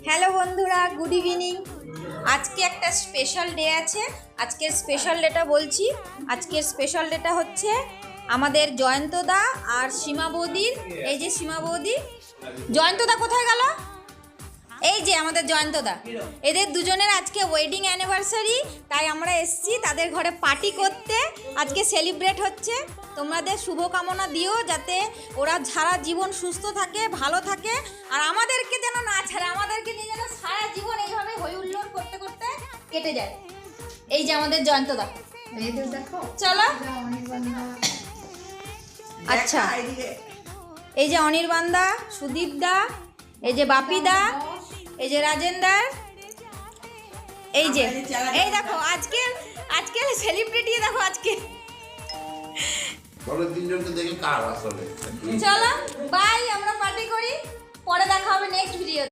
Hello বন্ধুরা, good evening. আজকে একটা স্পেশাল ডে আছে। আজকের স্পেশাল ডেটা বলছি। আজকের স্পেশাল ডেটা হচ্ছে আমাদের জয়ন্তদা আর সীমা বৌদির। এই যে সীমা বৌদি, জয়ন্তদা কোথায় গেল? এই যে আমাদের জয়ন্তদা, এদের দুজনের আজকে ওয়েডিং অ্যানিভার্সারি। তাই আমরা এসেছি তাদের ঘরে পার্টি করতে। আজকে সেলিব্রেট হচ্ছে। তোমাদের শুভকামনা দিও যাতে ওরা সারা জীবন সুস্থ থাকে, ভালো থাকে, আর আমাদেরকে যেন না ছাড়ে, আমাদেরকে নিয়ে যেন সারা জীবন এইভাবে হই হুল্লোড় করতে করতে কেটে যায়। এই যে আমাদের জয়ন্তদা, চলো। আচ্ছা, এই যে অনির্বাণদা, সুদীপদা, এই যে বাপিদা, এই যে রাজেন্দার, এই যে এই দেখো আজকে সেলিব্রিটি দেখো আজকে। চলো বাই, আমরা পার্টি করি, পরে দেখা হবে নেক্সট ভিডিও।